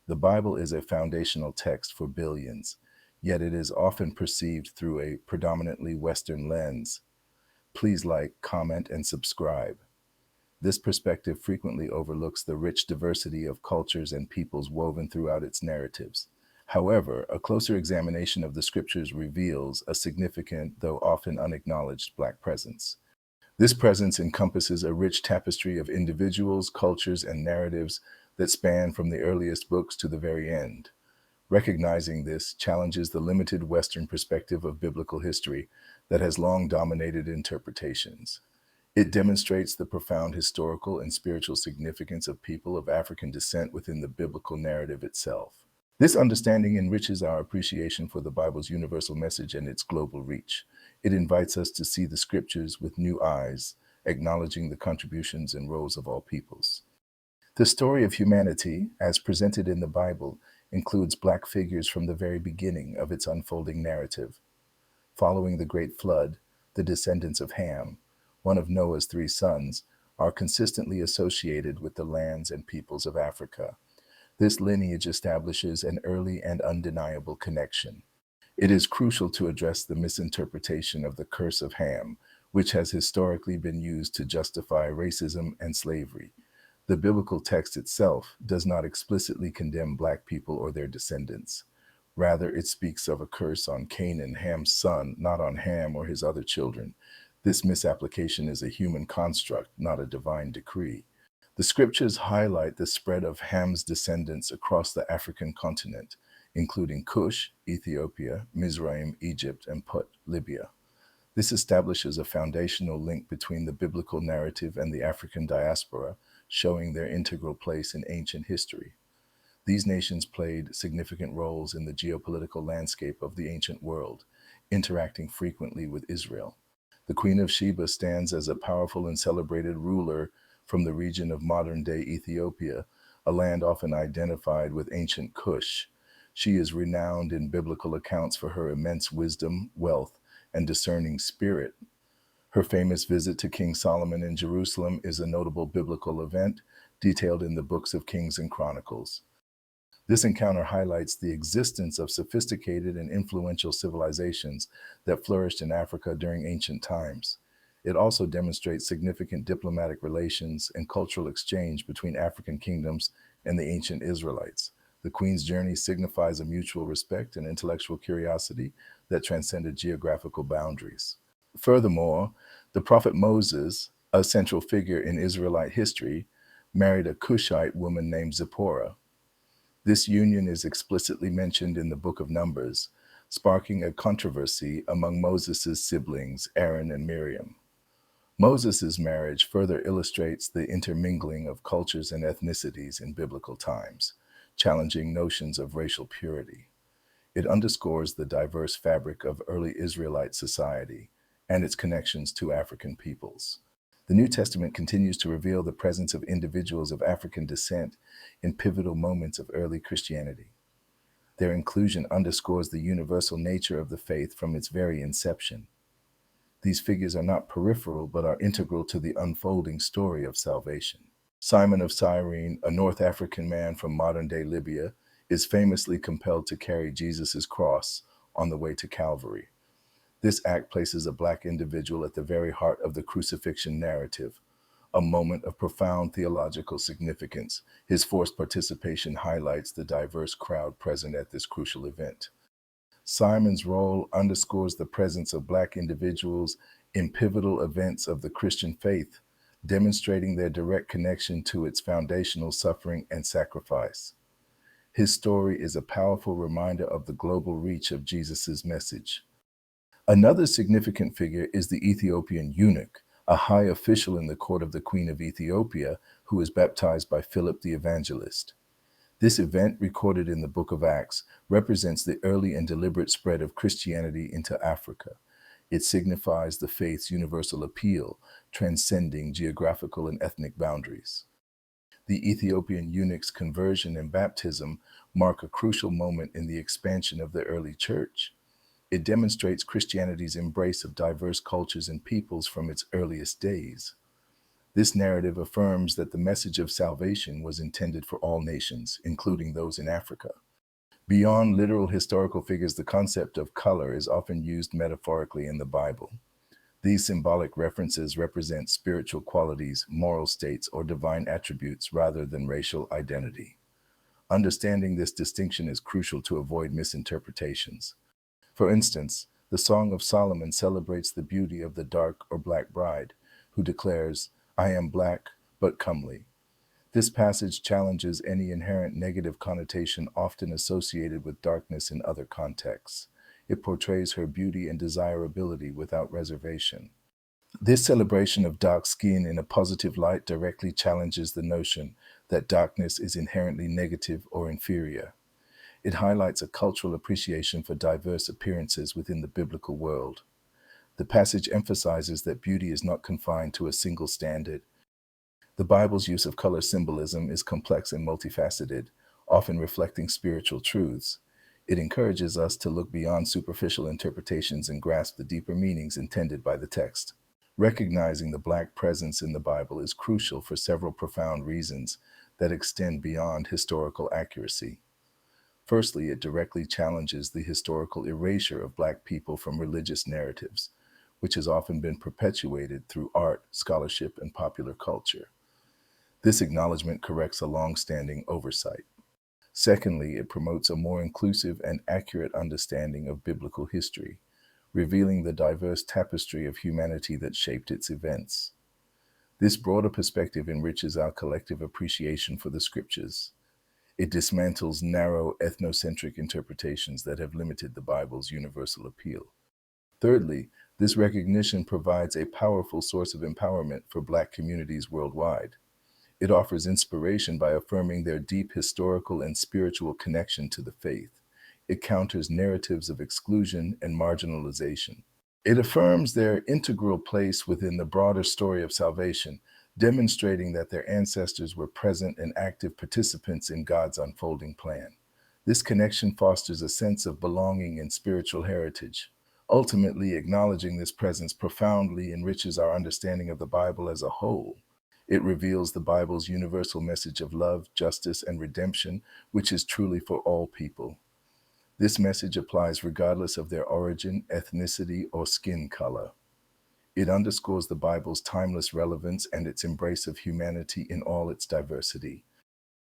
The Bible is a foundational text for billions, yet it is often perceived through a predominantly Western lens. Please like, comment, and subscribe. This perspective frequently overlooks the rich diversity of cultures and peoples woven throughout its narratives. However, a closer examination of the scriptures reveals a significant, though often unacknowledged, Black presence. This presence encompasses a rich tapestry of individuals, cultures, and narratives that span from the earliest books to the very end. Recognizing this challenges the limited Western perspective of biblical history that has long dominated interpretations. It demonstrates the profound historical and spiritual significance of people of African descent within the biblical narrative itself. This understanding enriches our appreciation for the Bible's universal message and its global reach. It invites us to see the scriptures with new eyes, acknowledging the contributions and roles of all peoples. The story of humanity, as presented in the Bible, includes Black figures from the very beginning of its unfolding narrative. Following the Great Flood, the descendants of Ham, one of Noah's three sons, are consistently associated with the lands and peoples of Africa. This lineage establishes an early and undeniable connection. It is crucial to address the misinterpretation of the curse of Ham, which has historically been used to justify racism and slavery. The biblical text itself does not explicitly condemn Black people or their descendants. Rather, it speaks of a curse on Canaan, Ham's son, not on Ham or his other children. This misapplication is a human construct, not a divine decree. The scriptures highlight the spread of Ham's descendants across the African continent, including Cush, Ethiopia, Mizraim, Egypt, and Put, Libya. This establishes a foundational link between the biblical narrative and the African diaspora, showing their integral place in ancient history. These nations played significant roles in the geopolitical landscape of the ancient world, interacting frequently with Israel. The Queen of Sheba stands as a powerful and celebrated ruler from the region of modern-day Ethiopia, a land often identified with ancient Cush. She is renowned in biblical accounts for her immense wisdom, wealth, and discerning spirit. Her famous visit to King Solomon in Jerusalem is a notable biblical event detailed in the books of Kings and Chronicles. This encounter highlights the existence of sophisticated and influential civilizations that flourished in Africa during ancient times. It also demonstrates significant diplomatic relations and cultural exchange between African kingdoms and the ancient Israelites. The Queen's journey signifies a mutual respect and intellectual curiosity that transcended geographical boundaries. Furthermore, the prophet Moses, a central figure in Israelite history, married a Cushite woman named Zipporah. This union is explicitly mentioned in the Book of Numbers, sparking a controversy among Moses' siblings, Aaron and Miriam. Moses' marriage further illustrates the intermingling of cultures and ethnicities in biblical times, challenging notions of racial purity. It underscores the diverse fabric of early Israelite society and its connections to African peoples. The New Testament continues to reveal the presence of individuals of African descent in pivotal moments of early Christianity. Their inclusion underscores the universal nature of the faith from its very inception. These figures are not peripheral, but are integral to the unfolding story of salvation. Simon of Cyrene, a North African man from modern-day Libya, is famously compelled to carry Jesus' cross on the way to Calvary. This act places a Black individual at the very heart of the crucifixion narrative, a moment of profound theological significance. His forced participation highlights the diverse crowd present at this crucial event. Simon's role underscores the presence of Black individuals in pivotal events of the Christian faith, demonstrating their direct connection to its foundational suffering and sacrifice. His story is a powerful reminder of the global reach of Jesus' message. Another significant figure is the Ethiopian eunuch, a high official in the court of the Queen of Ethiopia who was baptized by Philip the Evangelist. This event, recorded in the Book of Acts, represents the early and deliberate spread of Christianity into Africa. It signifies the faith's universal appeal, transcending geographical and ethnic boundaries. The Ethiopian eunuch's conversion and baptism mark a crucial moment in the expansion of the early church. It demonstrates Christianity's embrace of diverse cultures and peoples from its earliest days. This narrative affirms that the message of salvation was intended for all nations, including those in Africa. Beyond literal historical figures, the concept of color is often used metaphorically in the Bible. These symbolic references represent spiritual qualities, moral states, or divine attributes rather than racial identity. Understanding this distinction is crucial to avoid misinterpretations. For instance, the Song of Solomon celebrates the beauty of the dark or black bride, who declares, "I am black, but comely." This passage challenges any inherent negative connotation often associated with darkness in other contexts. It portrays her beauty and desirability without reservation. This celebration of dark skin in a positive light directly challenges the notion that darkness is inherently negative or inferior. It highlights a cultural appreciation for diverse appearances within the biblical world. The passage emphasizes that beauty is not confined to a single standard. The Bible's use of color symbolism is complex and multifaceted, often reflecting spiritual truths. It encourages us to look beyond superficial interpretations and grasp the deeper meanings intended by the text. Recognizing the Black presence in the Bible is crucial for several profound reasons that extend beyond historical accuracy. Firstly, it directly challenges the historical erasure of Black people from religious narratives, which has often been perpetuated through art, scholarship, and popular culture. This acknowledgement corrects a long-standing oversight. Secondly, it promotes a more inclusive and accurate understanding of biblical history, revealing the diverse tapestry of humanity that shaped its events. This broader perspective enriches our collective appreciation for the scriptures. It dismantles narrow, ethnocentric interpretations that have limited the Bible's universal appeal. Thirdly, this recognition provides a powerful source of empowerment for Black communities worldwide. It offers inspiration by affirming their deep historical and spiritual connection to the faith. It counters narratives of exclusion and marginalization. It affirms their integral place within the broader story of salvation, demonstrating that their ancestors were present and active participants in God's unfolding plan. This connection fosters a sense of belonging and spiritual heritage. Ultimately, acknowledging this presence profoundly enriches our understanding of the Bible as a whole. It reveals the Bible's universal message of love, justice, and redemption, which is truly for all people. This message applies regardless of their origin, ethnicity, or skin color. It underscores the Bible's timeless relevance and its embrace of humanity in all its diversity.